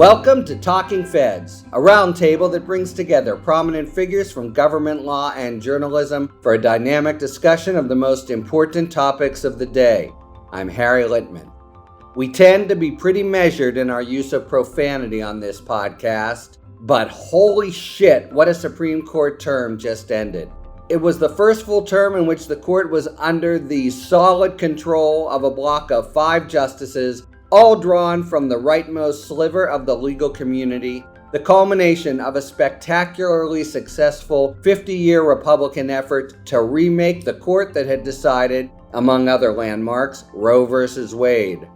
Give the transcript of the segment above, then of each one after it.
Welcome to Talking Feds, a roundtable that brings together prominent figures from government law and journalism for a dynamic discussion of the most important topics of the day. I'm Harry Litman. We tend to be pretty measured in our use of profanity on this podcast, but holy shit, what a Supreme Court term just ended. It was the first full term in which the court was under the solid control of a block of 5 justices, all drawn from the rightmost sliver of the legal community, the culmination of a spectacularly successful 50-year Republican effort to remake the court that had decided, among other landmarks, Roe v. Wade.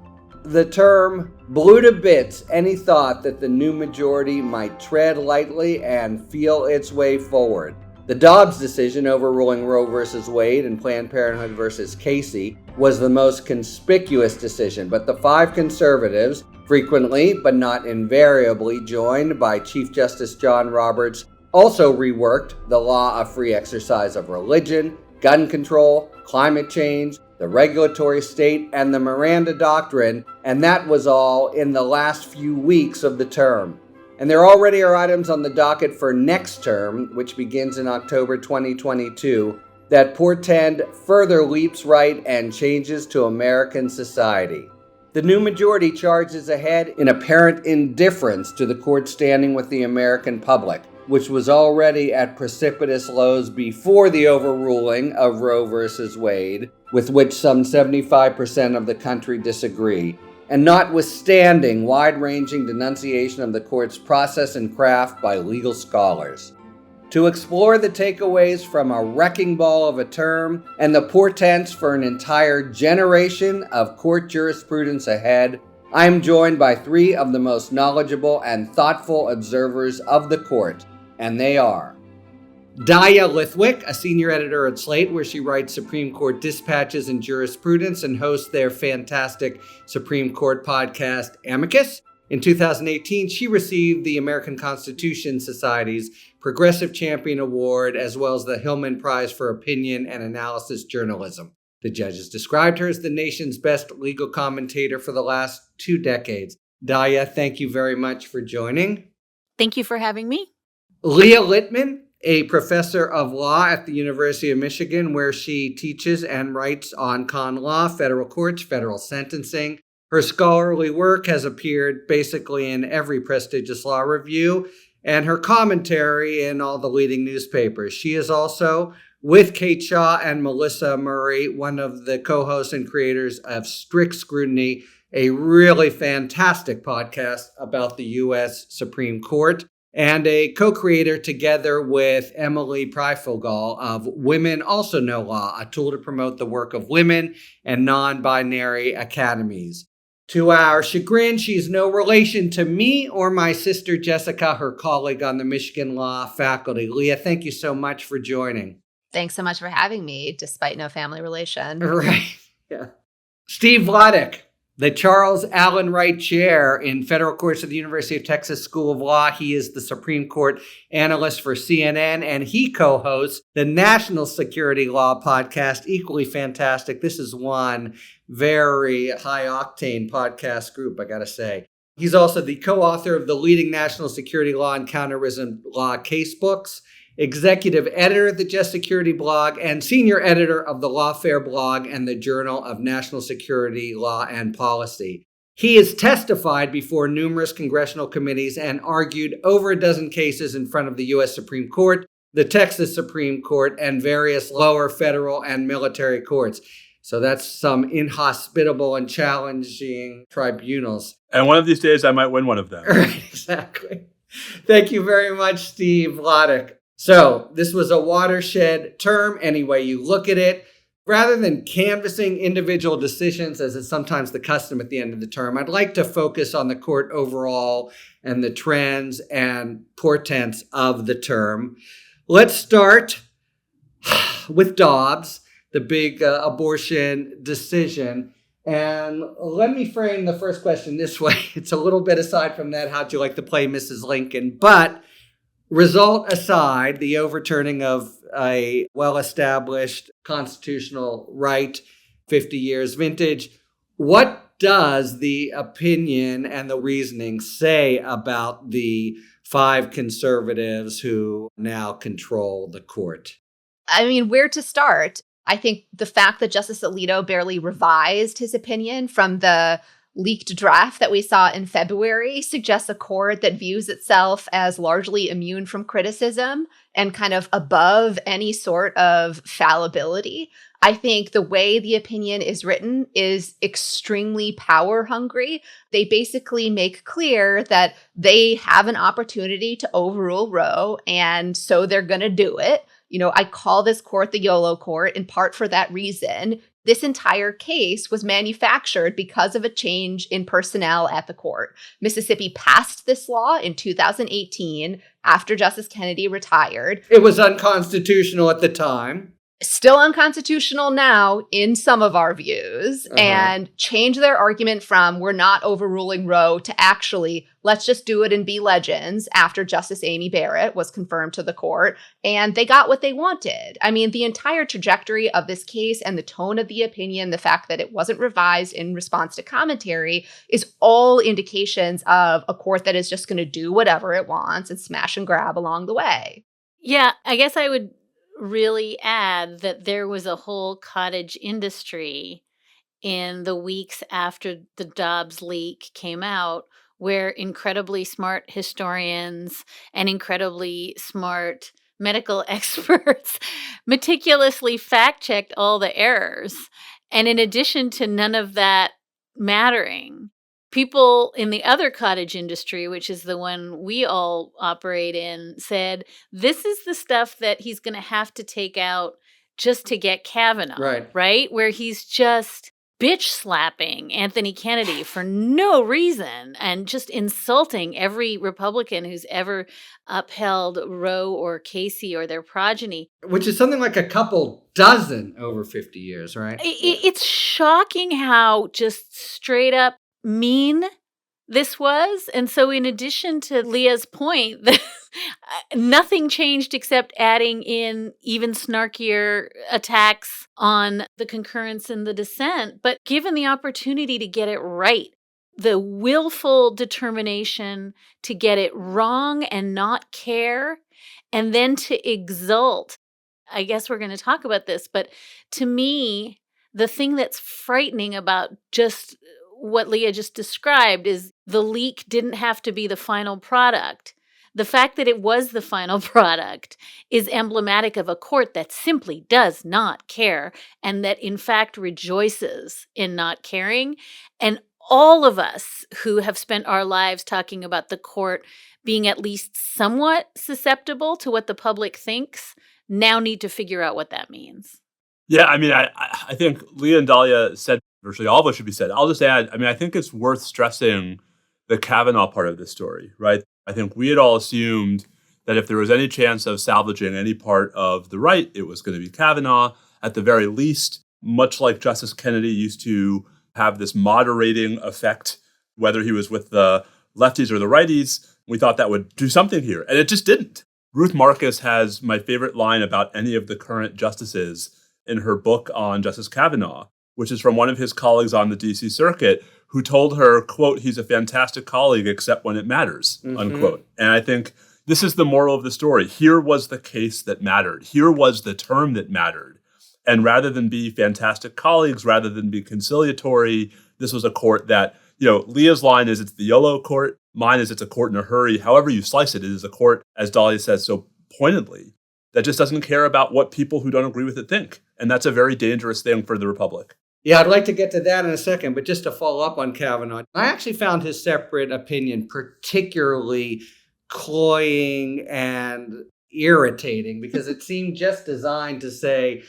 The term blew to bits any thought that the new majority might tread lightly and feel its way forward. The Dobbs decision overruling Roe v. Wade and Planned Parenthood v. Casey was the most conspicuous decision, but the 5 conservatives, frequently but not invariably joined by Chief Justice John Roberts, also reworked the law of free exercise of religion, gun control, climate change, the regulatory state, and the Miranda Doctrine, and that was all in the last few weeks of the term. And there already are items on the docket for next term, which begins in October 2022, that portend further leaps right and changes to American society. The new majority charges ahead in apparent indifference to the court's standing with the American public, which was already at precipitous lows before the overruling of Roe v. Wade, with which some 75% of the country disagree, and notwithstanding wide-ranging denunciation of the court's process and craft by legal scholars. To explore the takeaways from a wrecking ball of a term and the portents for an entire generation of court jurisprudence ahead, I am joined by 3 of the most knowledgeable and thoughtful observers of the court, and they are Dahlia Lithwick, a senior editor at Slate, where she writes Supreme Court dispatches and jurisprudence and hosts their fantastic Supreme Court podcast, Amicus. In 2018, she received the American Constitution Society's Progressive Champion Award, as well as the Hillman Prize for Opinion and Analysis Journalism. The judges described her as the nation's best legal commentator for the last 2 decades. Dahlia, thank you very much for joining. Thank you for having me. Leah Litman, a professor of law at the University of Michigan, where she teaches and writes on con law, federal courts, federal sentencing. Her scholarly work has appeared basically in every prestigious law review, and her commentary in all the leading newspapers. She is also, with Kate Shaw and Melissa Murray, one of the co-hosts and creators of Strict Scrutiny, a really fantastic podcast about the U.S. Supreme Court, and a co-creator together with Emily Pryfogel of Women Also Know Law, a tool to promote the work of women and non-binary academies. To our chagrin, she's no relation to me or my sister Jessica, her colleague on the Michigan Law faculty. Leah, thank you so much for joining. Thanks so much for having me, despite no family relation. Right, yeah. Steve Vladeck, the Charles Allen Wright Chair in Federal Courts at the University of Texas School of Law. He is the Supreme Court analyst for CNN, and he co-hosts the National Security Law podcast, equally fantastic. This is one very high-octane podcast group, I gotta say. He's also the co-author of the leading national security law and counterterrorism law casebooks, executive editor of the Just Security blog, and senior editor of the Lawfare blog and the Journal of National Security Law and Policy. He has testified before numerous congressional committees and argued over a dozen cases in front of the U.S. Supreme Court, the Texas Supreme Court, and various lower federal and military courts. So that's some inhospitable and challenging tribunals. And one of these days, I might win one of them. Right, exactly. Thank you very much, Steve Vladeck. So this was a watershed term, any way you look at it. Rather than canvassing individual decisions, as is sometimes the custom at the end of the term, I'd like to focus on the court overall and the trends and portents of the term. Let's start with Dobbs, the big abortion decision. And let me frame the first question this way. It's a little bit aside from that, how'd you like to play Mrs. Lincoln? But result aside, the overturning of a well-established constitutional right, 50 years vintage, what what does the opinion and the reasoning say about the 5 conservatives who now control the court? I mean, where to start? I think the fact that Justice Alito barely revised his opinion from the leaked draft that we saw in February suggests a court that views itself as largely immune from criticism and kind of above any sort of fallibility. I think the way the opinion is written is extremely power hungry. They basically make clear that they have an opportunity to overrule Roe, and so they're going to do it. I call this court the YOLO court in part for that reason. This entire case was manufactured because of a change in personnel at the court. Mississippi passed this law in 2018 after Justice Kennedy retired. It was unconstitutional at the time. Still unconstitutional now in some of our views, and change their argument from we're not overruling Roe to actually let's just do it and be legends after Justice Amy Barrett was confirmed to the court, and they got what they wanted. I mean, the entire trajectory of this case and the tone of the opinion, the fact that it wasn't revised in response to commentary is all indications of a court that is just going to do whatever it wants and smash and grab along the way. Yeah, I guess I would really add that there was a whole cottage industry in the weeks after the Dobbs leak came out where incredibly smart historians and incredibly smart medical experts meticulously fact-checked all the errors. And in addition to none of that mattering, people in the other cottage industry, which is the one we all operate in, said, this is the stuff that he's going to have to take out just to get Kavanaugh, right? Where he's just bitch slapping Anthony Kennedy for no reason and just insulting every Republican who's ever upheld Roe or Casey or their progeny. Which is something like a couple dozen over 50 years, right? It's shocking how just straight up mean this was. And so in addition to Leah's point that nothing changed except adding in even snarkier attacks on the concurrence and the dissent, but given the opportunity to get it right, the willful determination to get it wrong and not care, and then to exult. I guess we're going to talk about this, but to me, the thing that's frightening about just what Leah just described is the leak didn't have to be the final product. The fact that it was the final product is emblematic of a court that simply does not care and that in fact rejoices in not caring. And all of us who have spent our lives talking about the court being at least somewhat susceptible to what the public thinks now need to figure out what that means. Yeah, I mean, I think Leah and Dahlia said virtually all of what should be said. I'll just add, I mean, I think it's worth stressing the Kavanaugh part of this story, right? I think we had all assumed that if there was any chance of salvaging any part of the right, it was going to be Kavanaugh. At the very least, much like Justice Kennedy used to have this moderating effect, whether he was with the lefties or the righties, we thought that would do something here. And it just didn't. Ruth Marcus has my favorite line about any of the current justices in her book on Justice Kavanaugh, which is from one of his colleagues on the D.C. Circuit who told her, quote, he's a fantastic colleague except when it matters, unquote. And I think this is the moral of the story. Here was the case that mattered. Here was the term that mattered. And rather than be fantastic colleagues, rather than be conciliatory, this was a court that, Leah's line is it's the YOLO court. Mine is it's a court in a hurry. However you slice it, it is a court, as Dahlia says so pointedly, that just doesn't care about what people who don't agree with it think. And that's a very dangerous thing for the Republic. Yeah, I'd like to get to that in a second, but just to follow up on Kavanaugh, I actually found his separate opinion particularly cloying and irritating because it seemed just designed to say,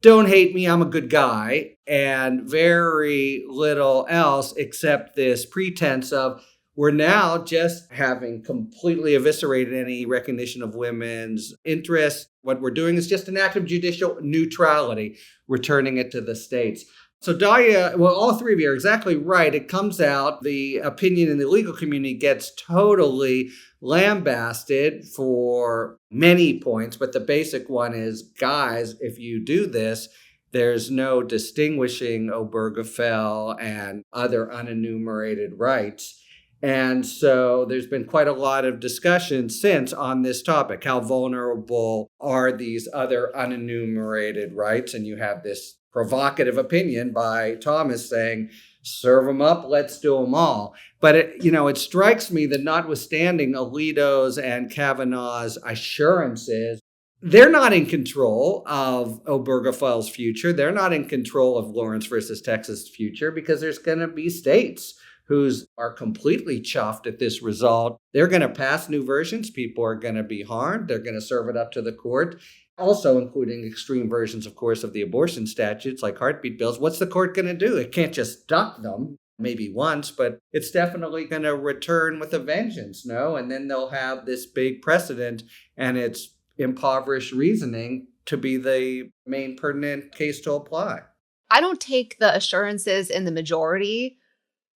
don't hate me, I'm a good guy, and very little else except this pretense of we're now just having completely eviscerated any recognition of women's interests. What we're doing is just an act of judicial neutrality, returning it to the states. So Dahlia, well, all three of you are exactly right. It comes out, the opinion in the legal community gets totally lambasted for many points, but the basic one is, guys, if you do this, there's no distinguishing Obergefell and other unenumerated rights. And so there's been quite a lot of discussion since on this topic. How vulnerable are these other unenumerated rights? And you have this provocative opinion by Thomas saying, serve them up, let's do them all. But it strikes me that notwithstanding Alito's and Kavanaugh's assurances, they're not in control of Obergefell's future. They're not in control of Lawrence versus Texas' future, because there's going to be states who's are completely chuffed at this result. They're going to pass new versions. People are going to be harmed. They're going to serve it up to the court, also including extreme versions, of course, of the abortion statutes like heartbeat bills. What's the court going to do? It can't just duck them, maybe once, but it's definitely going to return with a vengeance, no? And then they'll have this big precedent, and it's impoverished reasoning to be the main pertinent case to apply. I don't take the assurances in the majority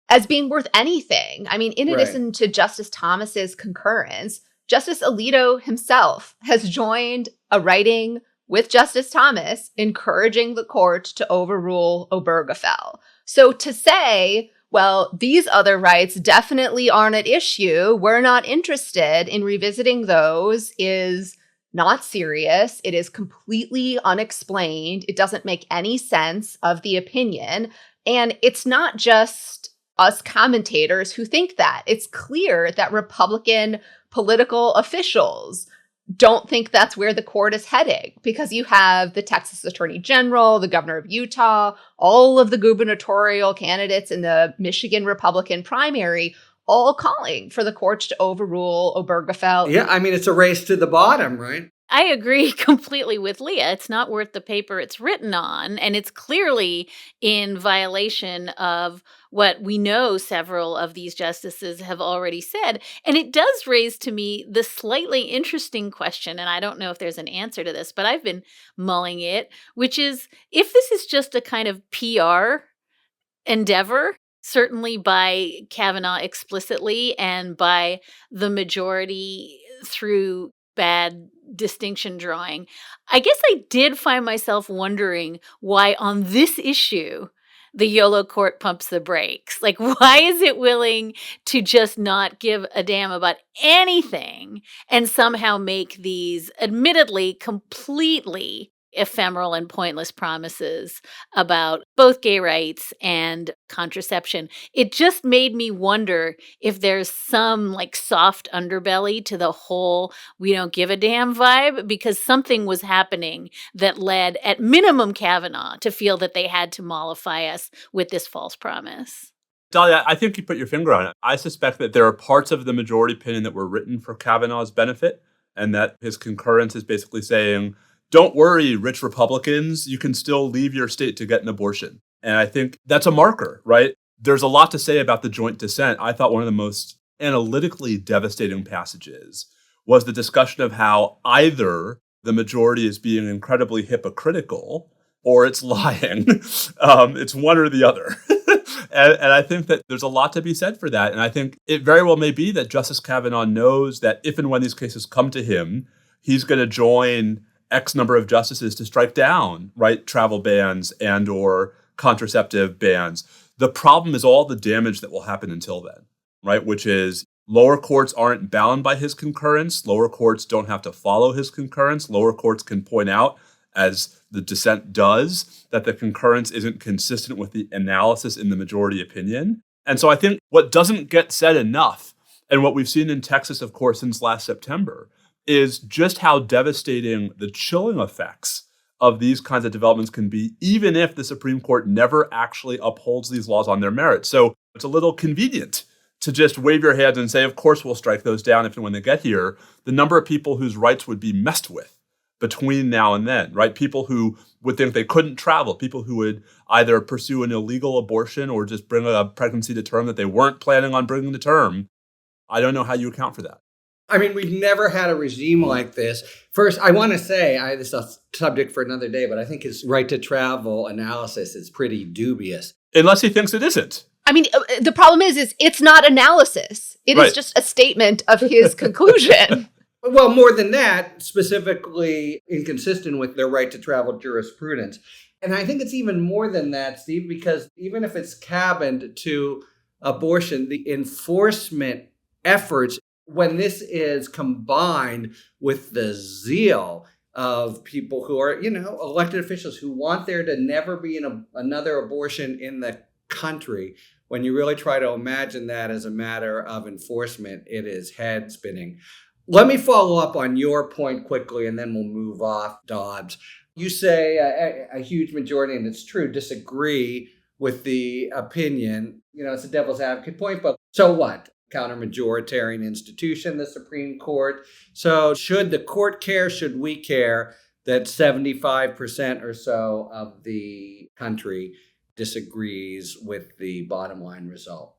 as being worth anything. I mean, in addition to Justice Thomas's concurrence, Justice Alito himself has joined a writing with Justice Thomas encouraging the court to overrule Obergefell. So to say, well, these other rights definitely aren't at issue, we're not interested in revisiting those, is not serious. It is completely unexplained. It doesn't make any sense of the opinion. And it's not just us commentators who think that. It's clear that Republican political officials don't think that's where the court is heading, because you have the Texas Attorney General, the governor of Utah, all of the gubernatorial candidates in the Michigan Republican primary all calling for the courts to overrule Obergefell. Yeah, I mean, it's a race to the bottom, right? I agree completely with Leah. It's not worth the paper it's written on, and it's clearly in violation of what we know several of these justices have already said. And it does raise to me the slightly interesting question, and I don't know if there's an answer to this, but I've been mulling it, which is, if this is just a kind of PR endeavor, certainly by Kavanaugh explicitly and by the majority through bad distinction drawing, I guess I did find myself wondering why on this issue the YOLO court pumps the brakes. Like, why is it willing to just not give a damn about anything and somehow make these admittedly completely ephemeral and pointless promises about both gay rights and contraception? It just made me wonder if there's some like soft underbelly to the whole we don't give a damn vibe, because something was happening that led at minimum Kavanaugh to feel that they had to mollify us with this false promise. Dahlia, I think you put your finger on it. I suspect that there are parts of the majority opinion that were written for Kavanaugh's benefit, and that his concurrence is basically saying, don't worry, rich Republicans, you can still leave your state to get an abortion. And I think that's a marker, right? There's a lot to say about the joint dissent. I thought one of the most analytically devastating passages was the discussion of how either the majority is being incredibly hypocritical or it's lying. It's one or the other. And I think that there's a lot to be said for that. And I think it very well may be that Justice Kavanaugh knows that if and when these cases come to him, he's going to join X number of justices to strike down, right, travel bans and or contraceptive bans. The problem is all the damage that will happen until then, right, which is lower courts aren't bound by his concurrence. Lower courts don't have to follow his concurrence. Lower courts can point out, as the dissent does, that the concurrence isn't consistent with the analysis in the majority opinion. And so I think what doesn't get said enough, and what we've seen in Texas, of course, since last September, is just how devastating the chilling effects of these kinds of developments can be, even if the Supreme Court never actually upholds these laws on their merit. So it's a little convenient to just wave your hands and say, of course, we'll strike those down if and when they get here. The number of people whose rights would be messed with between now and then, right? People who would think they couldn't travel, people who would either pursue an illegal abortion or just bring a pregnancy to term that they weren't planning on bringing to term. I don't know how you account for that. I mean, we've never had a regime like this. First, I want to say, this is a subject for another day, but I think his right to travel analysis is pretty dubious. Unless he thinks it isn't. I mean, the problem is it's not analysis. It is just a statement of his conclusion. Well, more than that, specifically inconsistent with their right to travel jurisprudence. And I think it's even more than that, Steve, because even if it's cabined to abortion, the enforcement efforts, when this is combined with the zeal of people who are, elected officials who want there to never be another abortion in the country, when you really try to imagine that as a matter of enforcement, it is head spinning. Let me follow up on your point quickly, and then we'll move off, Dobbs. You say a huge majority, and it's true, disagree with the opinion. It's a devil's advocate point, but so what? Counter-majoritarian institution, the Supreme Court. So should the court care, should we care that 75% or so of the country disagrees with the bottom line result?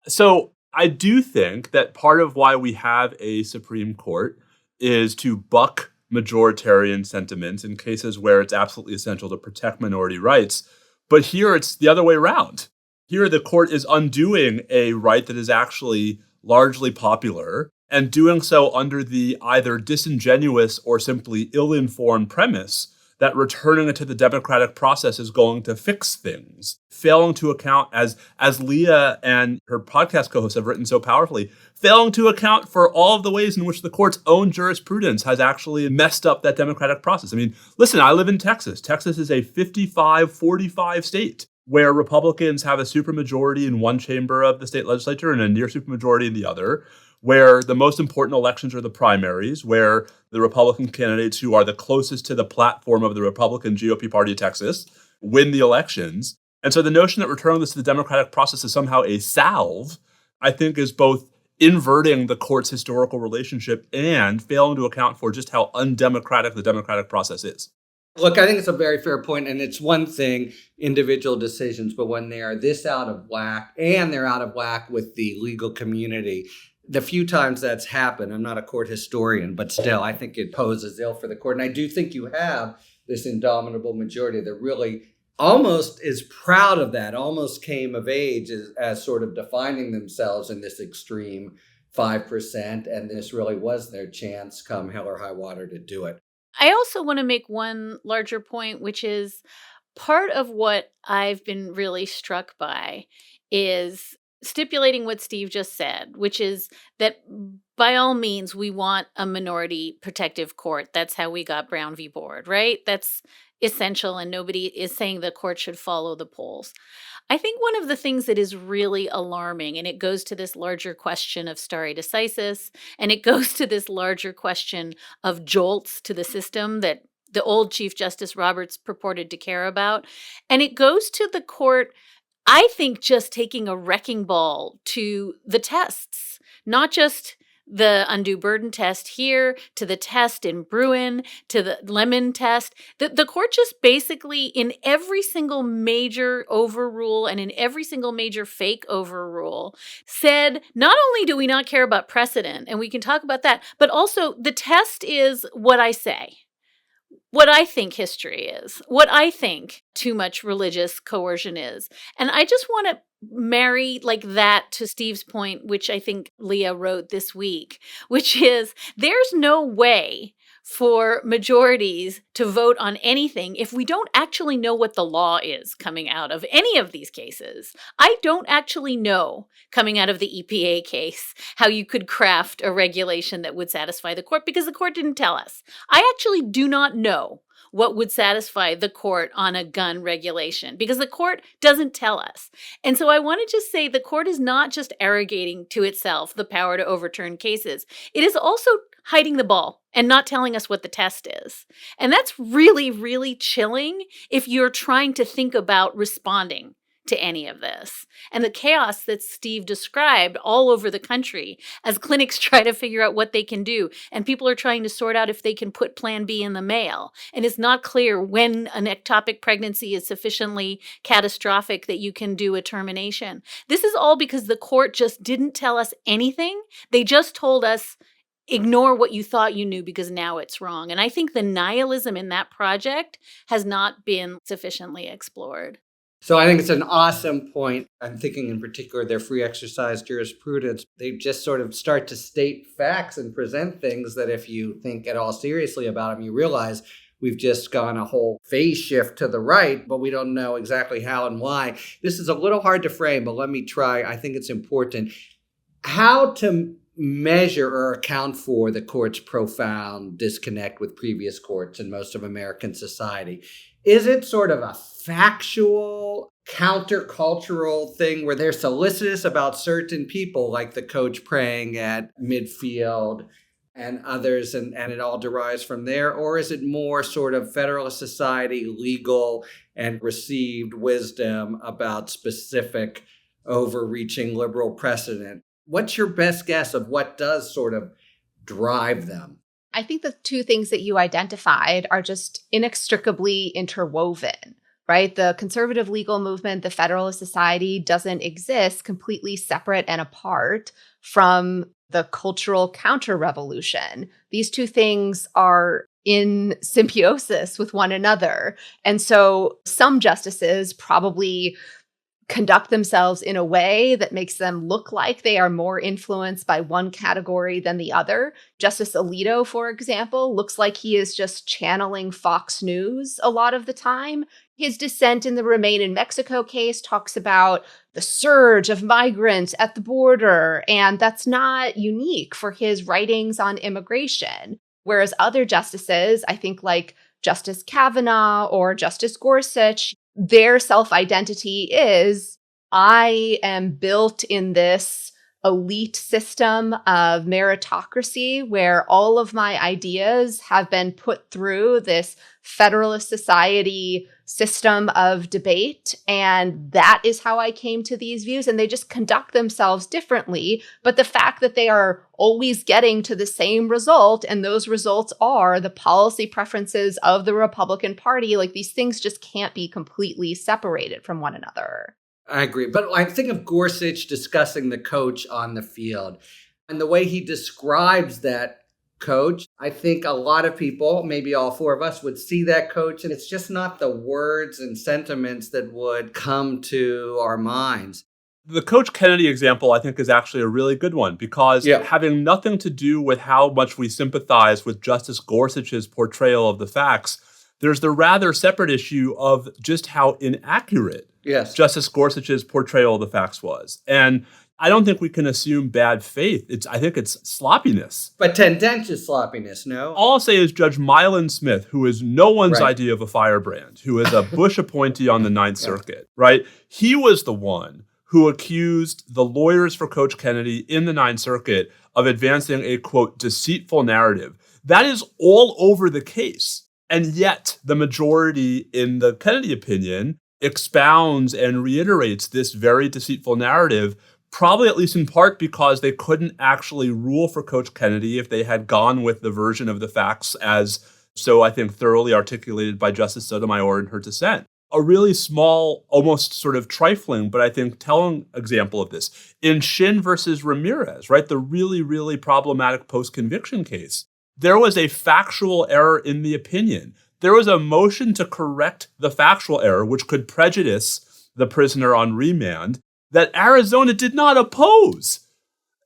So I do think that part of why we have a Supreme Court is to buck majoritarian sentiments in cases where it's absolutely essential to protect minority rights. But here it's the other way around. Here the court is undoing a right that is actually largely popular and doing so under the either disingenuous or simply ill-informed premise that returning it to the democratic process is going to fix things, failing to account, as Leah and her podcast co-hosts have written so powerfully, failing to account for all of the ways in which the court's own jurisprudence has actually messed up that democratic process. I mean, listen, I live in Texas. Texas is a 55-45 state where Republicans have a supermajority in one chamber of the state legislature and a near supermajority in the other, where the most important elections are the primaries, where the Republican candidates who are the closest to the platform of the Republican GOP party of Texas win the elections. And so the notion that returning this to the democratic process is somehow a salve, I think is both inverting the court's historical relationship and failing to account for just how undemocratic the democratic process is. Look, I think it's a very fair point, and it's one thing, individual decisions, but when they are this out of whack, and they're out of whack with the legal community, the few times that's happened, I'm not a court historian, but still, I think it poses ill for the court. And I do think you have this indomitable majority that really almost is proud of that, almost came of age as sort of defining themselves in this extreme 5%, and this really was their chance come hell or high water to do it. I also want to make one larger point, which is part of what I've been really struck by is stipulating what Steve just said, which is that by all means, we want a minority protective court. That's how we got Brown v. Board, right? That's essential, and nobody is saying the court should follow the polls. I think one of the things that is really alarming, and it goes to this larger question of stare decisis, and it goes to this larger question of jolts to the system that the old Chief Justice Roberts purported to care about, and it goes to the court, I think, just taking a wrecking ball to the tests, not just the undue burden test here, to the test in Bruin, to the Lemon test. The court just basically, in every single major overrule and in every single major fake overrule, said, not only do we not care about precedent, and we can talk about that, but also the test is what I say. What I think history is, what I think too much religious coercion is. And I just want to marry like that to Steve's point, which I think Leah wrote this week, which is there's no way for majorities to vote on anything if we don't actually know what the law is coming out of any of these cases. I don't actually know, coming out of the EPA case, how you could craft a regulation that would satisfy the court because the court didn't tell us. I actually do not know what would satisfy the court on a gun regulation because the court doesn't tell us. And so I want to just say the court is not just arrogating to itself the power to overturn cases. It is also hiding the ball and not telling us what the test is. And that's really, really chilling if you're trying to think about responding to any of this. And the chaos that Steve described all over the country as clinics try to figure out what they can do. And people are trying to sort out if they can put Plan B in the mail. And it's not clear when an ectopic pregnancy is sufficiently catastrophic that you can do a termination. This is all because the court just didn't tell us anything. They just told us, ignore what you thought you knew because now it's wrong. And I think the nihilism in that project has not been sufficiently explored. So I think it's an awesome point. I'm thinking in particular their free exercise jurisprudence. They just sort of start to state facts and present things that if you think at all seriously about them, you realize we've just gone a whole phase shift to the right, but we don't know exactly how and why. This is a little hard to frame, but let me try. I think it's important. How to measure or account for the court's profound disconnect with previous courts in most of American society. Is it sort of a factual, countercultural thing where they're solicitous about certain people, like the coach praying at midfield and others, and it all derives from there? Or is it more sort of Federalist Society legal and received wisdom about specific overreaching liberal precedent? What's your best guess of what does sort of drive them? I think the two things that you identified are just inextricably interwoven, right? The conservative legal movement, the Federalist Society, doesn't exist completely separate and apart from the cultural counter-revolution. These two things are in symbiosis with one another. And so some justices probably conduct themselves in a way that makes them look like they are more influenced by one category than the other. Justice Alito, for example, looks like he is just channeling Fox News a lot of the time. His dissent in the Remain in Mexico case talks about the surge of migrants at the border, and that's not unique for his writings on immigration. Whereas other justices, I think like Justice Kavanaugh or Justice Gorsuch, their self-identity is, I am built in this elite system of meritocracy where all of my ideas have been put through this Federalist Society system of debate. And that is how I came to these views. And they just conduct themselves differently. But the fact that they are always getting to the same result, and those results are the policy preferences of the Republican Party, like these things just can't be completely separated from one another. I agree. But I think of Gorsuch discussing the coach on the field and the way he describes that coach. I think a lot of people, maybe all four of us, would see that coach, and it's just not the words and sentiments that would come to our minds. The Coach Kennedy example, I think, is actually a really good one because having nothing to do with how much we sympathize with Justice Gorsuch's portrayal of the facts, there's the rather separate issue of just how inaccurate Justice Gorsuch's portrayal of the facts was. And I don't think we can assume bad faith. I think it's sloppiness. But tendentious sloppiness, no? All I'll say is Judge Milan Smith, who is no one's idea of a firebrand, who is a Bush appointee on the Ninth Circuit, right? He was the one who accused the lawyers for Coach Kennedy in the Ninth Circuit of advancing a, quote, deceitful narrative. That is all over the case. And yet the majority in the Kennedy opinion expounds and reiterates this very deceitful narrative, probably at least in part because they couldn't actually rule for Coach Kennedy if they had gone with the version of the facts as so, I think, thoroughly articulated by Justice Sotomayor in her dissent. A really small, almost sort of trifling, but I think telling example of this. In Shin versus Ramirez, right, the really, really problematic post-conviction case, there was a factual error in the opinion. There was a motion to correct the factual error, which could prejudice the prisoner on remand, that Arizona did not oppose.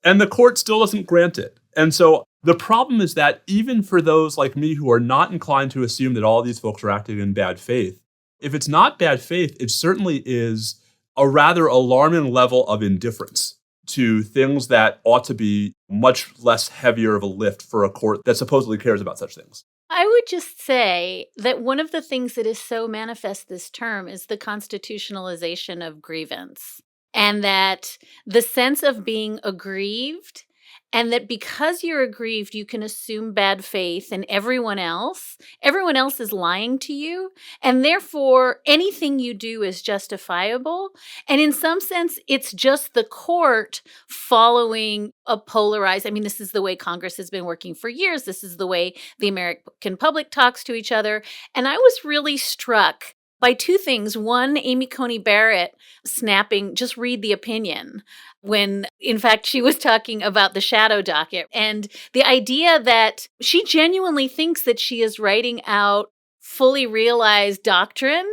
And the court still doesn't grant it. And so the problem is that even for those like me who are not inclined to assume that all these folks are acting in bad faith, if it's not bad faith, it certainly is a rather alarming level of indifference to things that ought to be much less heavier of a lift for a court that supposedly cares about such things. I would just say that one of the things that is so manifest this term is the constitutionalization of grievance. And that the sense of being aggrieved, and that because you're aggrieved, you can assume bad faith in everyone else is lying to you. And therefore, anything you do is justifiable. And in some sense, it's just the court following a polarized, this is the way Congress has been working for years. This is the way the American public talks to each other. And I was really struck by two things. One, Amy Coney Barrett snapping, just read the opinion, when in fact she was talking about the shadow docket. And the idea that she genuinely thinks that she is writing out fully realized doctrine.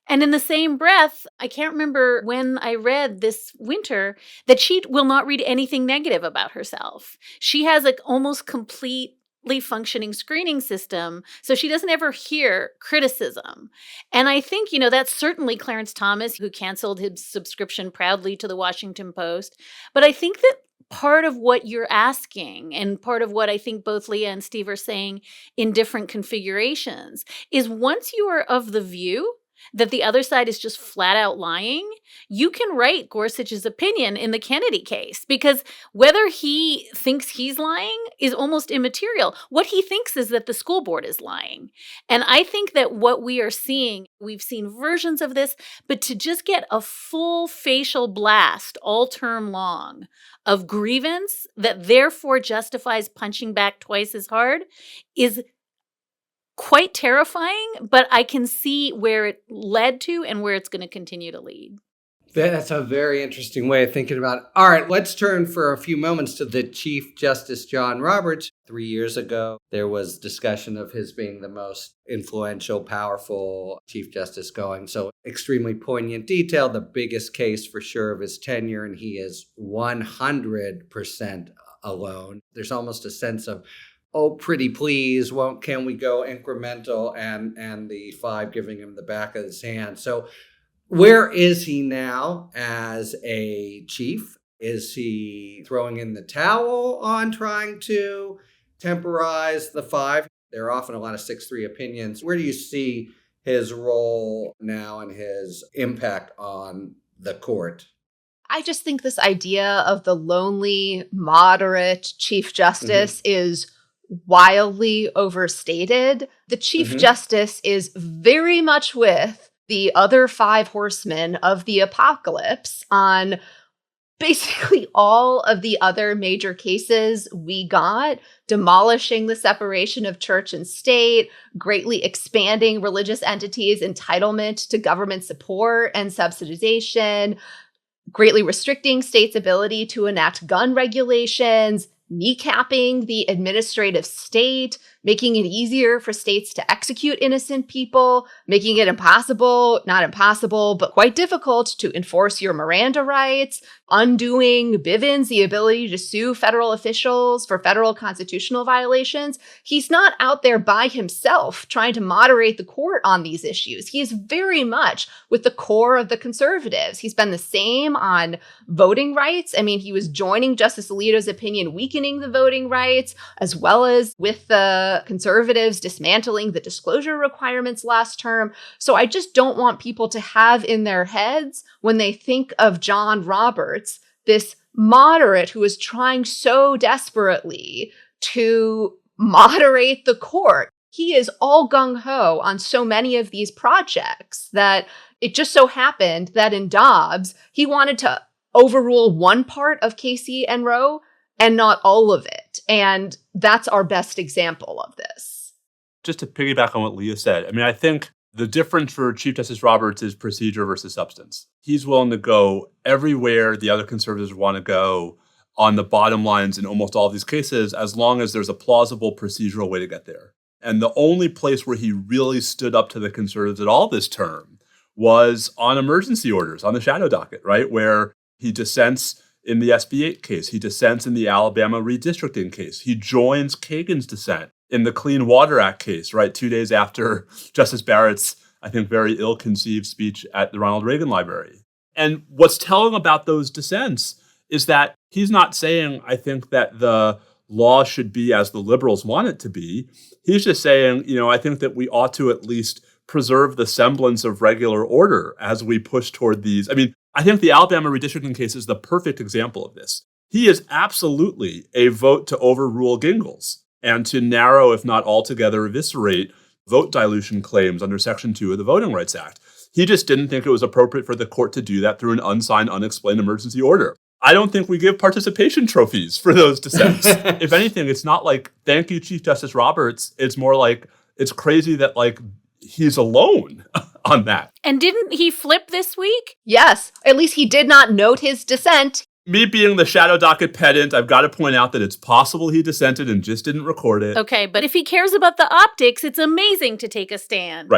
And in the same breath, I can't remember when I read this winter, that she will not read anything negative about herself. She has almost complete functioning screening system, so she doesn't ever hear criticism. And I think, that's certainly Clarence Thomas, who canceled his subscription proudly to the Washington Post. But I think that part of what you're asking, and part of what I think both Leah and Steve are saying in different configurations, is once you are of the view that the other side is just flat out lying, you can write Gorsuch's opinion in the Kennedy case, because whether he thinks he's lying is almost immaterial. What he thinks is that the school board is lying. And I think that what we are seeing, we've seen versions of this, but to just get a full facial blast all term long of grievance that therefore justifies punching back twice as hard is quite terrifying, but I can see where it led to and where it's going to continue to lead. That's a very interesting way of thinking about it. All right, let's turn for a few moments to the Chief Justice John Roberts. 3 years ago, there was discussion of his being the most influential, powerful Chief Justice going. So extremely poignant detail, the biggest case for sure of his tenure, and he is 100% alone. There's almost a sense of, oh, pretty please, can we go incremental, and the five giving him the back of his hand. So where is he now as a chief? Is he throwing in the towel on trying to temporize the five? There are often a lot of 6-3 opinions. Where do you see his role now and his impact on the court? I just think this idea of the lonely, moderate Chief Justice is wildly overstated. The Chief Justice is very much with the other 5 horsemen of the apocalypse on basically all of the other major cases we got, demolishing the separation of church and state, greatly expanding religious entities' entitlement to government support and subsidization, greatly restricting states' ability to enact gun regulations, kneecapping the administrative state, making it easier for states to execute innocent people, making it not impossible, but quite difficult to enforce your Miranda rights, undoing Bivens, the ability to sue federal officials for federal constitutional violations. He's not out there by himself trying to moderate the court on these issues. He is very much with the core of the conservatives. He's been the same on voting rights. I mean, he was joining Justice Alito's opinion, weakening the voting rights, as well as with the conservatives dismantling the disclosure requirements last term. So I just don't want people to have in their heads, when they think of John Roberts, this moderate who is trying so desperately to moderate the court. He is all gung-ho on so many of these projects that it just so happened that in Dobbs, he wanted to overrule one part of Casey and Roe and not all of it. And that's our best example of this. Just to piggyback on what Leah said, I mean, I think the difference for Chief Justice Roberts is procedure versus substance. He's willing to go everywhere the other conservatives want to go on the bottom lines in almost all of these cases, as long as there's a plausible procedural way to get there. And the only place where he really stood up to the conservatives at all this term was on emergency orders, on the shadow docket, right? Where he dissents in the SB 8 case. He dissents in the Alabama redistricting case. He joins Kagan's dissent in the Clean Water Act case, right? 2 days after Justice Barrett's, I think, very ill-conceived speech at the Ronald Reagan Library. And what's telling about those dissents is that he's not saying, I think, that the law should be as the liberals want it to be. He's just saying, I think that we ought to at least preserve the semblance of regular order as we push toward these. I mean, I think the Alabama redistricting case is the perfect example of this. He is absolutely a vote to overrule Gingles and to narrow, if not altogether eviscerate, vote dilution claims under Section 2 of the Voting Rights Act. He just didn't think it was appropriate for the court to do that through an unsigned, unexplained emergency order. I don't think we give participation trophies for those dissents. If anything, it's not like, thank you, Chief Justice Roberts. It's more like, it's crazy that, he's alone on that. And didn't he flip this week? Yes. At least he did not note his dissent. Me being the shadow docket pedant, I've got to point out that it's possible he dissented and just didn't record it. Okay, but if he cares about the optics, it's amazing to take a stand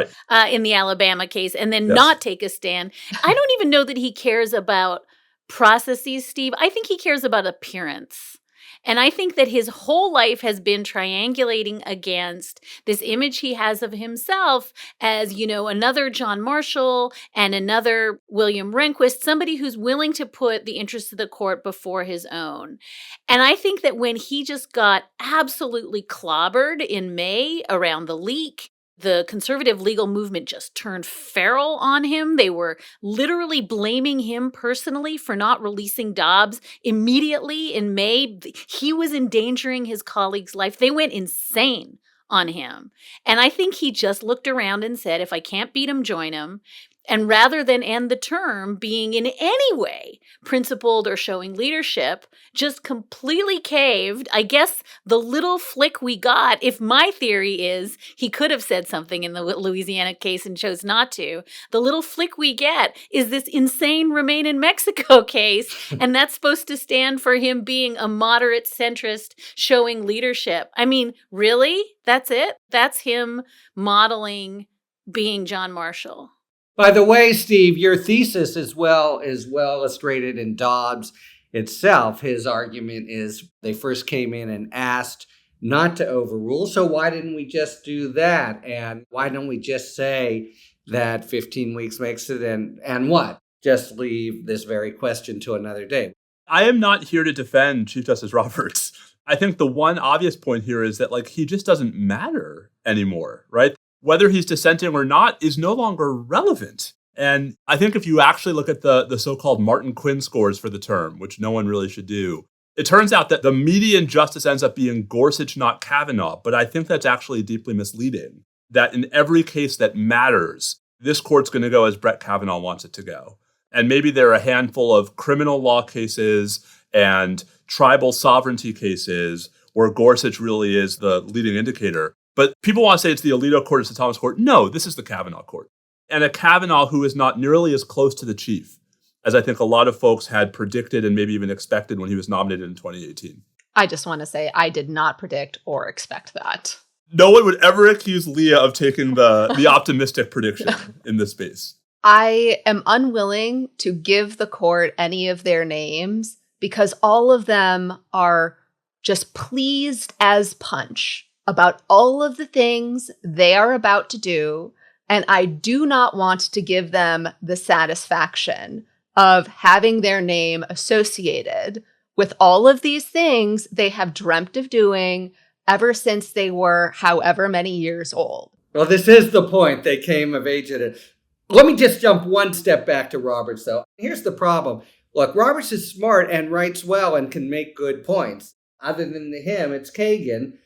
in the Alabama case and then not take a stand. I don't even know that he cares about processes, Steve. I think he cares about appearance. And I think that his whole life has been triangulating against this image he has of himself as, another John Marshall and another William Rehnquist, somebody who's willing to put the interests of the court before his own. And I think that when he just got absolutely clobbered in May around the leak, the conservative legal movement just turned feral on him. They were literally blaming him personally for not releasing Dobbs immediately in May. He was endangering his colleague's life. They went insane on him. And I think he just looked around and said, if I can't beat him, join him. And rather than end the term being in any way principled or showing leadership, just completely caved. I guess the little flick we got, if my theory is he could have said something in the Louisiana case and chose not to, the little flick we get is this insane Remain in Mexico case. And that's supposed to stand for him being a moderate centrist showing leadership. I mean, really? That's it? That's him modeling being John Marshall. By the way, Steve, your thesis is well illustrated in Dobbs itself. His argument is they first came in and asked not to overrule. So why didn't we just do that? And why don't we just say that 15 weeks makes it and what? Just leave this very question to another day. I am not here to defend Chief Justice Roberts. I think the one obvious point here is that he just doesn't matter anymore, right? Whether he's dissenting or not is no longer relevant. And I think if you actually look at the so-called Martin Quinn scores for the term, which no one really should do, it turns out that the median justice ends up being Gorsuch, not Kavanaugh. But I think that's actually deeply misleading, that in every case that matters, this court's going to go as Brett Kavanaugh wants it to go. And maybe there are a handful of criminal law cases and tribal sovereignty cases where Gorsuch really is the leading indicator. But people want to say it's the Alito court, it's the Thomas court. No, this is the Kavanaugh court. And a Kavanaugh who is not nearly as close to the chief as I think a lot of folks had predicted and maybe even expected when he was nominated in 2018. I just want to say I did not predict or expect that. No one would ever accuse Leah of taking the optimistic prediction in this space. I am unwilling to give the court any of their names because all of them are just pleased as punch about all of the things they are about to do, and I do not want to give them the satisfaction of having their name associated with all of these things they have dreamt of doing ever since they were however many years old. Well, this is the point. They came of age at it. Let me just jump one step back to Roberts, though. Here's the problem. Look, Roberts is smart and writes well and can make good points. Other than him, it's Kagan.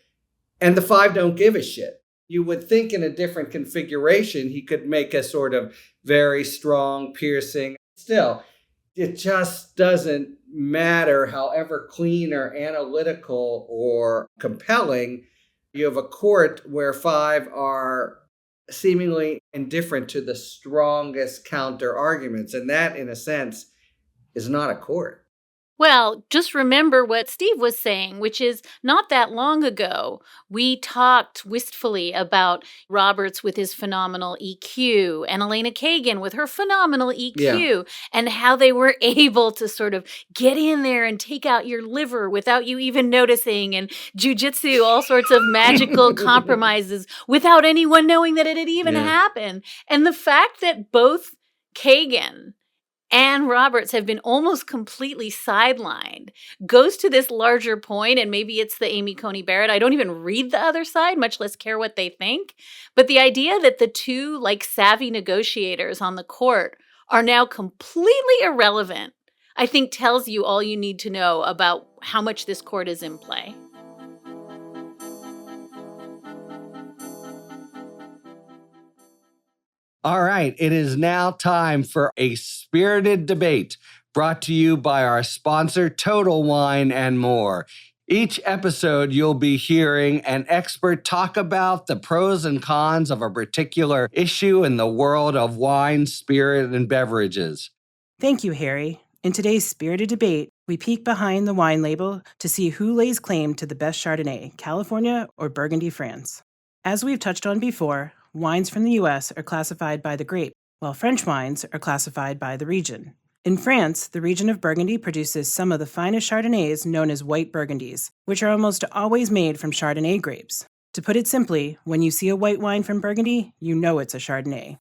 And the five don't give a shit. You would think in a different configuration, he could make a sort of very strong, piercing. Still, it just doesn't matter however clean or analytical or compelling. You have a court where five are seemingly indifferent to the strongest counter arguments. And that, in a sense, is not a court. Well, just remember what Steve was saying, which is not that long ago, we talked wistfully about Roberts with his phenomenal EQ and Elena Kagan with her phenomenal EQ and how they were able to sort of get in there and take out your liver without you even noticing, and jujitsu, all sorts of magical compromises without anyone knowing that it had even happened. And the fact that both Kagan and Roberts have been almost completely sidelined goes to this larger point, and maybe it's the Amy Coney Barrett. I don't even read the other side, much less care what they think. But the idea that the two savvy negotiators on the court are now completely irrelevant, I think tells you all you need to know about how much this court is in play. All right, it is now time for a spirited debate brought to you by our sponsor, Total Wine and More. Each episode, you'll be hearing an expert talk about the pros and cons of a particular issue in the world of wine, spirit, and beverages. Thank you, Harry. In today's spirited debate, we peek behind the wine label to see who lays claim to the best Chardonnay, California or Burgundy, France. As we've touched on before, wines from the U.S. are classified by the grape, while French wines are classified by the region. In France, the region of Burgundy produces some of the finest Chardonnays known as white Burgundies, which are almost always made from Chardonnay grapes. To put it simply, when you see a white wine from Burgundy, you know it's a Chardonnay.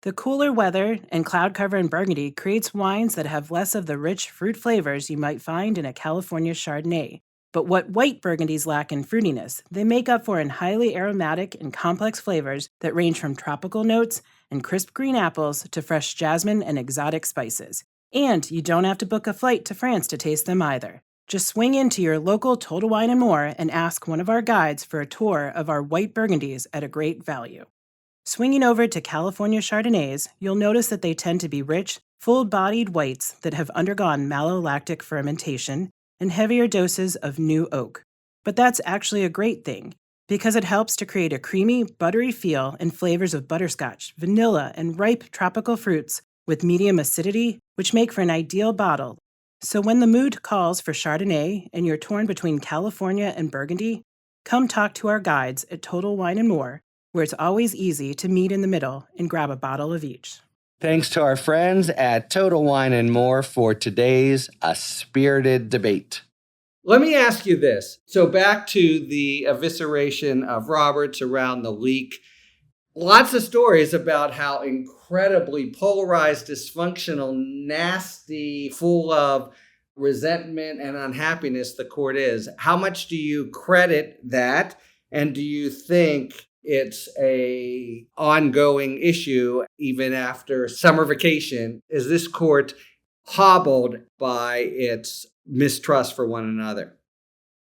The cooler weather and cloud cover in Burgundy creates wines that have less of the rich fruit flavors you might find in a California Chardonnay. But what white Burgundies lack in fruitiness, they make up for in highly aromatic and complex flavors that range from tropical notes and crisp green apples to fresh jasmine and exotic spices. And you don't have to book a flight to France to taste them either. Just swing into your local Total Wine & More and ask one of our guides for a tour of our white Burgundies at a great value. Swinging over to California Chardonnays, you'll notice that they tend to be rich, full-bodied whites that have undergone malolactic fermentation and heavier doses of new oak. But that's actually a great thing, because it helps to create a creamy, buttery feel and flavors of butterscotch, vanilla, and ripe tropical fruits with medium acidity, which make for an ideal bottle. So when the mood calls for Chardonnay and you're torn between California and Burgundy, come talk to our guides at Total Wine & More, where it's always easy to meet in the middle and grab a bottle of each. Thanks to our friends at Total Wine & More for today's A Spirited Debate. Let me ask you this. So back to the evisceration of Roberts around the leak. Lots of stories about how incredibly polarized, dysfunctional, nasty, full of resentment and unhappiness the court is. How much do you credit that? And do you think it's a ongoing issue even after summer vacation? Is this court hobbled by its mistrust for one another?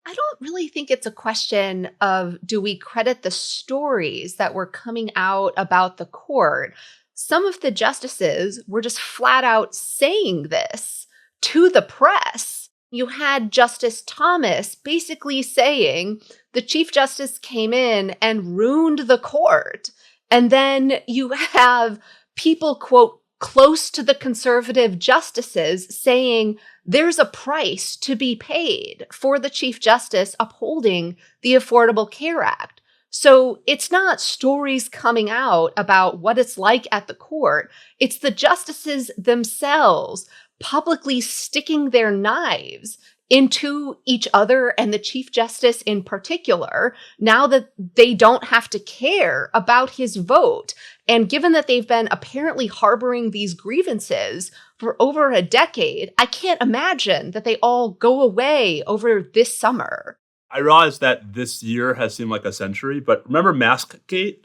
I don't really think it's a question of do we credit the stories that were coming out about the court. Some of the justices were just flat out saying this to the press. You had Justice Thomas basically saying the Chief Justice came in and ruined the court. And then you have people, quote, close to the conservative justices saying there's a price to be paid for the Chief Justice upholding the Affordable Care Act. So it's not stories coming out about what it's like at the court. It's the justices themselves publicly sticking their knives into each other and the Chief Justice in particular, now that they don't have to care about his vote. And given that they've been apparently harboring these grievances for over a decade, I can't imagine that they all go away over this summer. I realize that this year has seemed like a century, but remember Maskgate?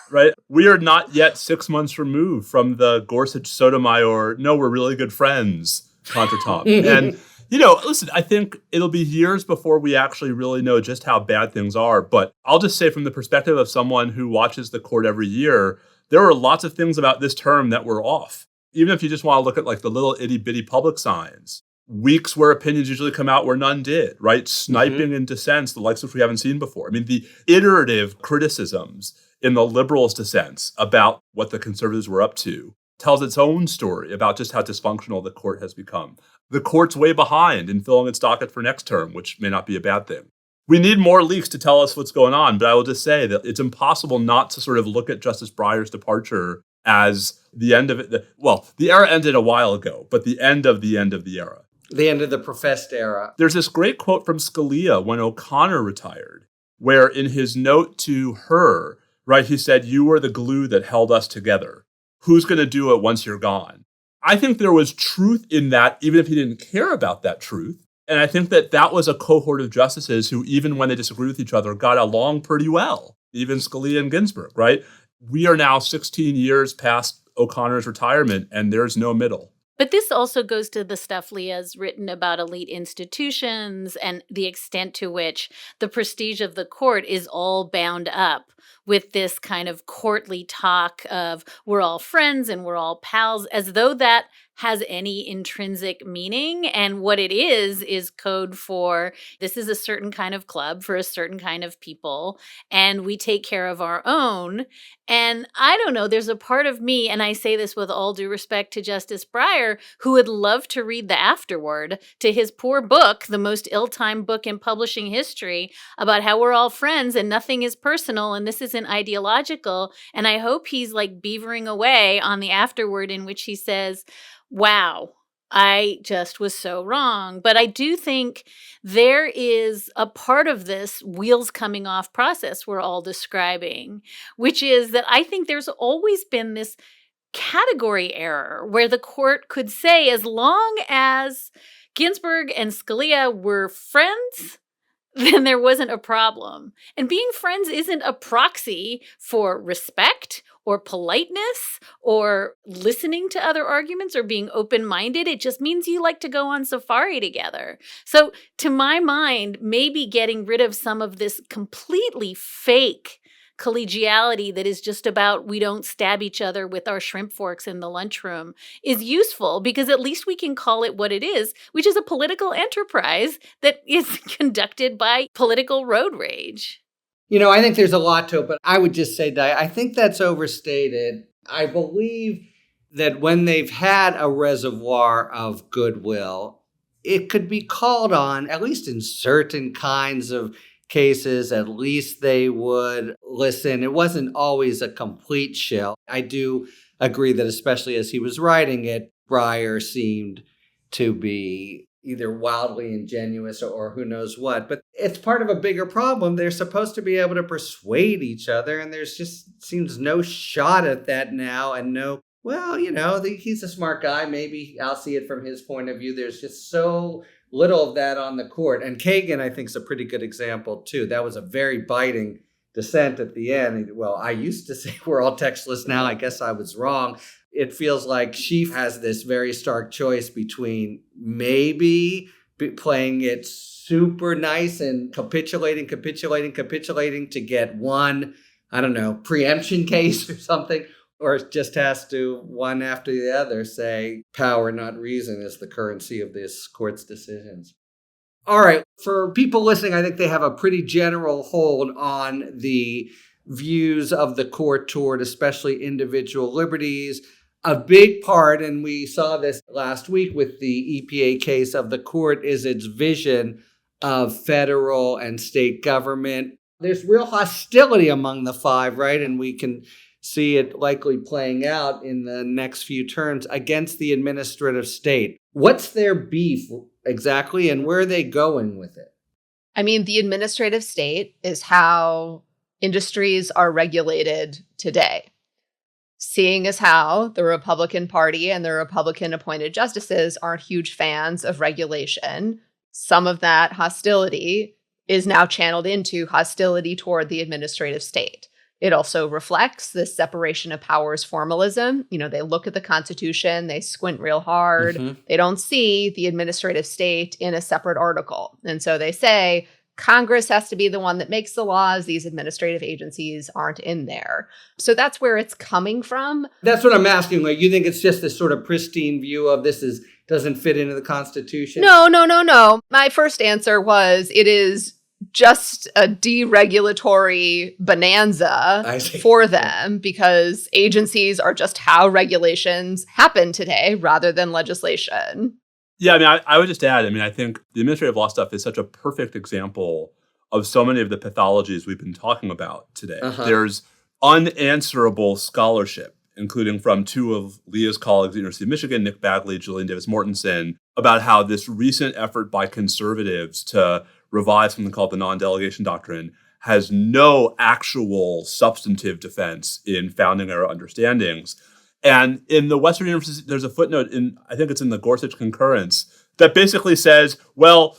Right? We are not yet 6 months removed from the Gorsuch Sotomayor, no, we're really good friends contretemps. And listen, I think it'll be years before we actually really know just how bad things are. But I'll just say from the perspective of someone who watches the court every year, there are lots of things about this term that were off. Even if you just want to look at like the little itty bitty public signs, weeks where opinions usually come out where none did, right? Sniping and dissents, the likes of which we haven't seen before. I mean, the iterative criticisms in the liberals' dissents about what the conservatives were up to tells its own story about just how dysfunctional the court has become. The court's way behind in filling its docket for next term, which may not be a bad thing. We need more leaks to tell us what's going on, but I will just say that it's impossible not to sort of look at Justice Breyer's departure as the end of it. The era ended a while ago, but the end of the era. The end of the professed era. There's this great quote from Scalia when O'Connor retired, where in his note to her, right, he said, "You were the glue that held us together. Who's going to do it once you're gone?" I think there was truth in that, even if he didn't care about that truth. And I think that that was a cohort of justices who, even when they disagreed with each other, got along pretty well. Even Scalia and Ginsburg, right? We are now 16 years past O'Connor's retirement, and there's no middle. But this also goes to the stuff Leah's written about elite institutions and the extent to which the prestige of the court is all bound up with this kind of courtly talk of we're all friends and we're all pals, as though that has any intrinsic meaning. And what it is code for this is a certain kind of club for a certain kind of people, and we take care of our own. And I don't know, there's a part of me, and I say this with all due respect to Justice Breyer, who would love to read the afterword to his poor book, the most ill-timed book in publishing history, about how we're all friends and nothing is personal and this isn't ideological. And I hope he's like beavering away on the afterword in which he says, wow, I just was so wrong. But I do think there is a part of this wheels coming off process we're all describing, which is that I think there's always been this category error where the court could say, as long as Ginsburg and Scalia were friends, then there wasn't a problem. And being friends isn't a proxy for respect or politeness or listening to other arguments or being open-minded. It just means you like to go on safari together. So to my mind, maybe getting rid of some of this completely fake collegiality that is just about we don't stab each other with our shrimp forks in the lunchroom is useful, because at least we can call it what it is, which is a political enterprise that is conducted by political road rage. I think there's a lot to it, but I would just say, I think that's overstated. I believe that when they've had a reservoir of goodwill, it could be called on, at least in certain kinds of cases, at least they would listen. It wasn't always a complete shill. I do agree that especially as he was writing it, Breyer seemed to be either wildly ingenuous or who knows what. But it's part of a bigger problem. They're supposed to be able to persuade each other, and there's just seems no shot at that now, and no, well, he's a smart guy. Maybe I'll see it from his point of view. There's just so little of that on the court. And Kagan, I think, is a pretty good example, too. That was a very biting dissent at the end. Well, I used to say we're all textless now. I guess I was wrong. It feels like she has this very stark choice between maybe playing it super nice and capitulating to get one, preemption case or something, or it just has to, one after the other, say power, not reason, is the currency of this court's decisions. All right. For people listening, I think they have a pretty general hold on the views of the court toward especially individual liberties. A big part, and we saw this last week with the EPA case of the court, is its vision of federal and state government. There's real hostility among the five, right? And we can see it likely playing out in the next few terms against the administrative state. What's their beef exactly, and where are they going with it? I mean, the administrative state is how industries are regulated today. Seeing as how the Republican Party and the Republican appointed justices aren't huge fans of regulation, some of that hostility is now channeled into hostility toward the administrative state. It also reflects this separation of powers formalism. They look at the Constitution, they squint real hard. Mm-hmm. They don't see the administrative state in a separate article. And so they say, Congress has to be the one that makes the laws. These administrative agencies aren't in there. So that's where it's coming from. That's what I'm asking. Like, you think it's just this sort of pristine view of doesn't fit into the Constitution? No. My first answer was it is just a deregulatory bonanza for them, because agencies are just how regulations happen today rather than legislation. Yeah, I would just add, I think the administrative law stuff is such a perfect example of so many of the pathologies we've been talking about today. Uh-huh. There's unanswerable scholarship, including from two of Leah's colleagues at the University of Michigan, Nick Bagley, Julian Davis-Mortensen, about how this recent effort by conservatives to revive something called the non-delegation doctrine has no actual substantive defense in founding era understandings. And in the Western University, there's a footnote I think it's in the Gorsuch concurrence, that basically says, well,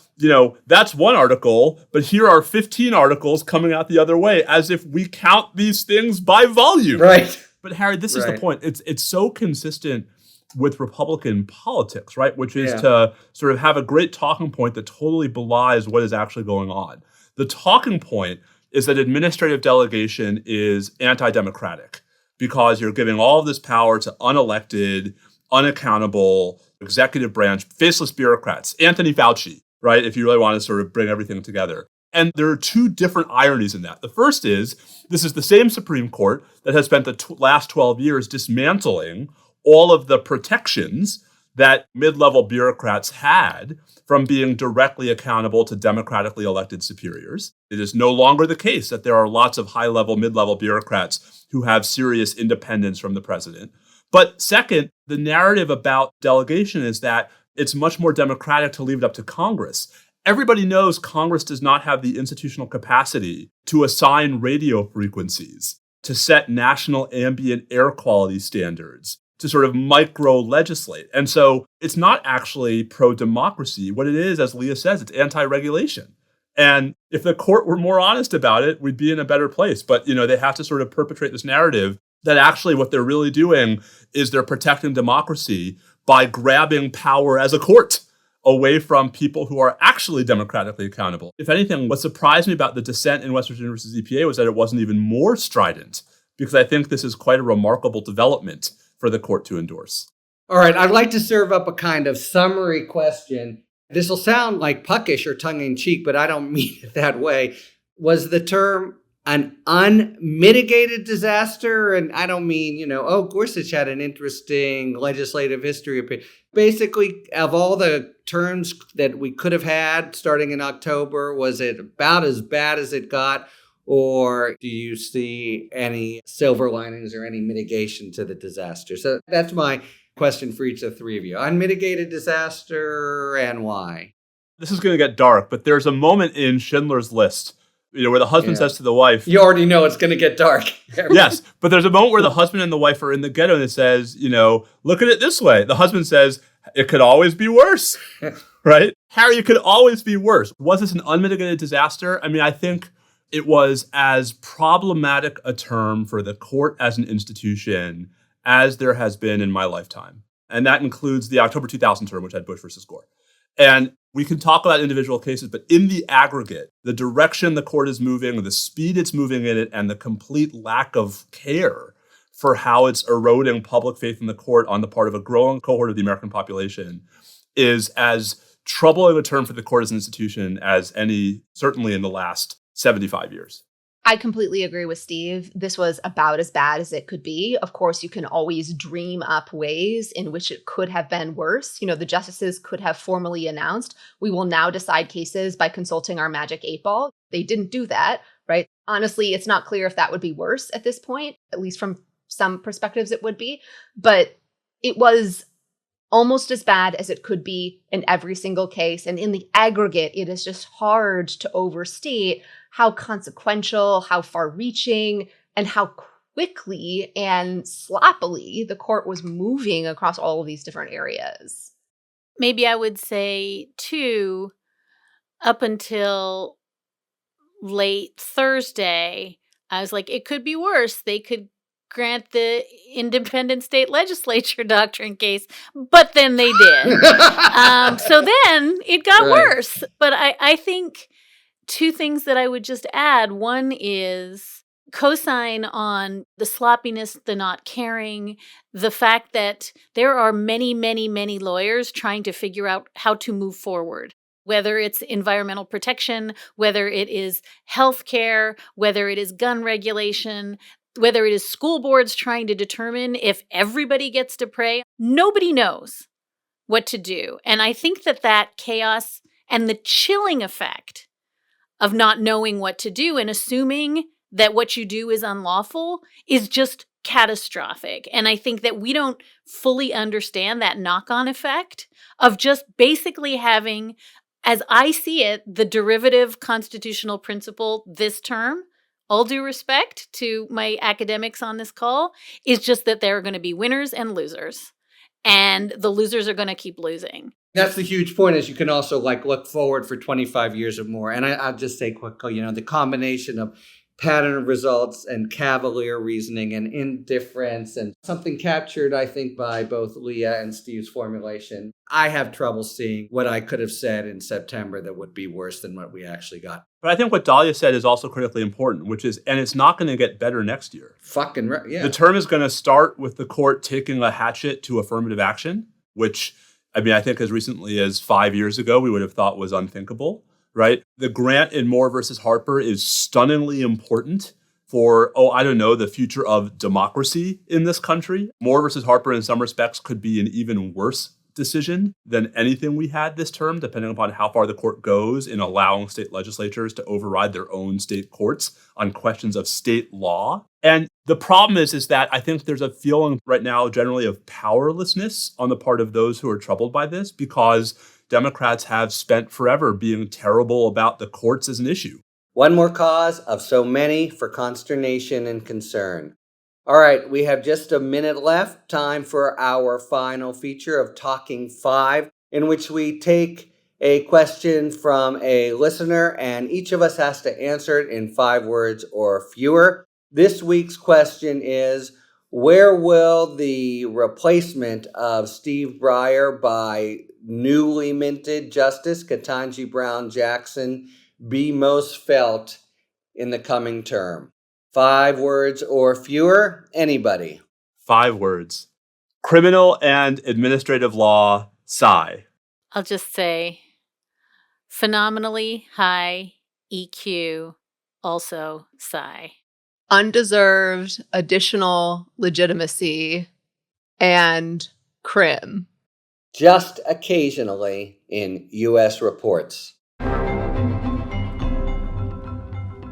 that's one article, but here are 15 articles coming out the other way, as if we count these things by volume. Right. But Harry, this is the point. It's so consistent with Republican politics, right? Which is to sort of have a great talking point that totally belies what is actually going on. The talking point is that administrative delegation is anti-democratic, because you're giving all of this power to unelected, unaccountable, executive branch, faceless bureaucrats. Anthony Fauci, right? If you really want to sort of bring everything together. And there are two different ironies in that. The first is, this is the same Supreme Court that has spent the last 12 years dismantling all of the protections that mid-level bureaucrats had from being directly accountable to democratically elected superiors. It is no longer the case that there are lots of high-level, mid-level bureaucrats who have serious independence from the president. But second, the narrative about delegation is that it's much more democratic to leave it up to Congress. Everybody knows Congress does not have the institutional capacity to assign radio frequencies, to set national ambient air quality standards, to sort of micro-legislate. And so it's not actually pro-democracy. What it is, as Leah says, it's anti-regulation. And if the court were more honest about it, we'd be in a better place. But, they have to sort of perpetrate this narrative that actually what they're really doing is they're protecting democracy by grabbing power as a court away from people who are actually democratically accountable. If anything, what surprised me about the dissent in West Virginia versus EPA was that it wasn't even more strident, because I think this is quite a remarkable development for the court to endorse. All right, I'd like to serve up a kind of summary question. This will sound like puckish or tongue-in-cheek, but I don't mean it that way. Was the term an unmitigated disaster? And I don't mean, Gorsuch had an interesting legislative history. Basically, of all the terms that we could have had starting in October, was it about as bad as it got? Or do you see any silver linings or any mitigation to the disaster? So that's my question for each of the three of you. Unmitigated disaster, and why? This is going to get dark, but there's a moment in Schindler's List, where the husband says to the wife... You already know it's going to get dark. Yes, but there's a moment where the husband and the wife are in the ghetto and it says, look at it this way. The husband says, it could always be worse, right? Harry, it could always be worse. Was this an unmitigated disaster? I mean, I think it was as problematic a term for the court as an institution as there has been in my lifetime. And that includes the October 2000 term, which had Bush versus Gore. And we can talk about individual cases, but in the aggregate, the direction the court is moving, the speed it's moving in it, and the complete lack of care for how it's eroding public faith in the court on the part of a growing cohort of the American population is as troubling a term for the court as an institution as any, certainly in the last 75 years. I completely agree with Steve. This was about as bad as it could be. Of course, you can always dream up ways in which it could have been worse. The justices could have formally announced, we will now decide cases by consulting our magic 8-ball. They didn't do that, right? Honestly, it's not clear if that would be worse at this point, at least from some perspectives it would be. But it was almost as bad as it could be in every single case. And in the aggregate, it is just hard to overstate how consequential, how far-reaching, and how quickly and sloppily the court was moving across all of these different areas. Maybe I would say, too, up until late Thursday, I was like, it could be worse. They could grant the independent state legislature doctrine case, but then they did. So then it got worse. But I think two things that I would just add. One is cosign on the sloppiness, the not caring, the fact that there are many, many, many lawyers trying to figure out how to move forward, whether it's environmental protection, whether it is healthcare, whether it is gun regulation, whether it is school boards trying to determine if everybody gets to pray. Nobody knows what to do. And I think that chaos and the chilling effect of not knowing what to do and assuming that what you do is unlawful is just catastrophic. And I think that we don't fully understand that knock-on effect of just basically having, as I see it, the derivative constitutional principle this term, all due respect to my academics on this call, is just that there are going to be winners and losers. And the losers are going to keep losing. That's the huge point, is you can also look forward for 25 years or more. And I'll just say quickly, the combination of pattern of results and cavalier reasoning and indifference and something captured, I think, by both Leah and Steve's formulation. I have trouble seeing what I could have said in September that would be worse than what we actually got. But I think what Dahlia said is also critically important, which is, and it's not going to get better next year. Yeah. The term is going to start with the court taking a hatchet to affirmative action, which, I think as recently as 5 years ago, we would have thought was unthinkable, right? The grant in Moore versus Harper is stunningly important for, the future of democracy in this country. Moore versus Harper, in some respects, could be an even worse decision than anything we had this term, depending upon how far the court goes in allowing state legislatures to override their own state courts on questions of state law. And The problem is that I think there's a feeling right now generally of powerlessness on the part of those who are troubled by this because Democrats have spent forever being terrible about the courts as an issue. One more cause of so many for consternation and concern. All right, we have just a minute left. Time for our final feature of Talking 5, in which we take a question from a listener and each of us has to answer it in 5 words or fewer. This week's question is, where will the replacement of Steve Breyer by newly minted Justice Ketanji Brown Jackson be most felt in the coming term? 5 words or fewer? Anybody? 5 words. Criminal and administrative law, sigh. I'll just say phenomenally high EQ, also sigh. Undeserved additional legitimacy and crim. Just occasionally in U.S. reports.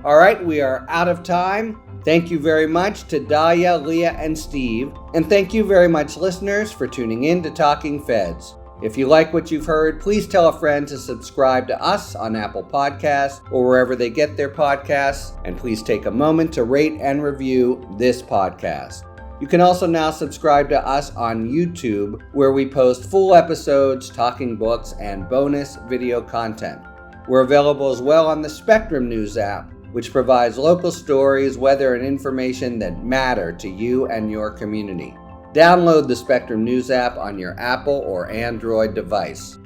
All right, we are out of time. Thank you very much to Dahlia, Leah, and Steve. And thank you very much, listeners, for tuning in to Talking Feds. If you like what you've heard, please tell a friend to subscribe to us on Apple Podcasts or wherever they get their podcasts. And please take a moment to rate and review this podcast. You can also now subscribe to us on YouTube, where we post full episodes, talking books, and bonus video content. We're available as well on the Spectrum News app, which provides local stories, weather, and information that matter to you and your community. Download the Spectrum News app on your Apple or Android device.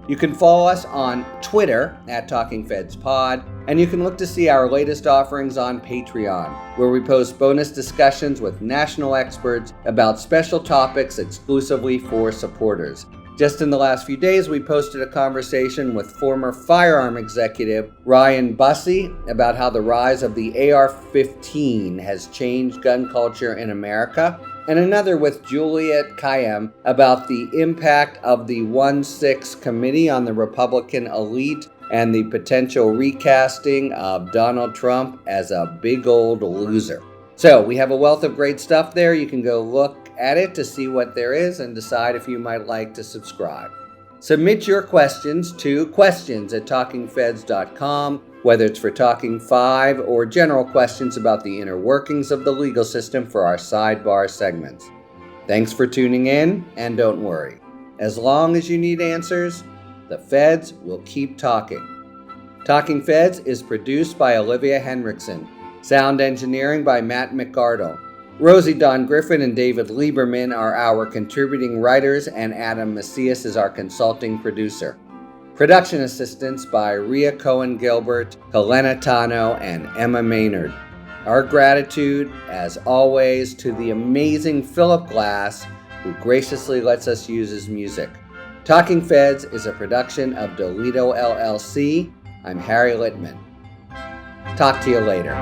You can follow us on Twitter at TalkingFedsPod, and you can look to see our latest offerings on Patreon, where we post bonus discussions with national experts about special topics exclusively for supporters. Just in the last few days, we posted a conversation with former firearm executive Ryan Bussey about how the rise of the AR-15 has changed gun culture in America, and another with Juliet Kayyem about the impact of the 1-6 Committee on the Republican Elite and the potential recasting of Donald Trump as a big old loser. So we have a wealth of great stuff there. You can go look at it to see what there is and decide if you might like to subscribe. Submit your questions to questions@talkingfeds.com, whether it's for Talking 5 or general questions about the inner workings of the legal system for our sidebar segments. Thanks for tuning in, and don't worry. As long as you need answers, the Feds will keep talking. Talking Feds is produced by Olivia Henriksen. Sound engineering by Matt McArdle. Rosie Don Griffin and David Lieberman are our contributing writers, and Adam Macias is our consulting producer. Production assistance by Rhea Cohen-Gilbert, Helena Tano, and Emma Maynard. Our gratitude, as always, to the amazing Philip Glass, who graciously lets us use his music. Talking Feds is a production of Dolito LLC. I'm Harry Litman. Talk to you later.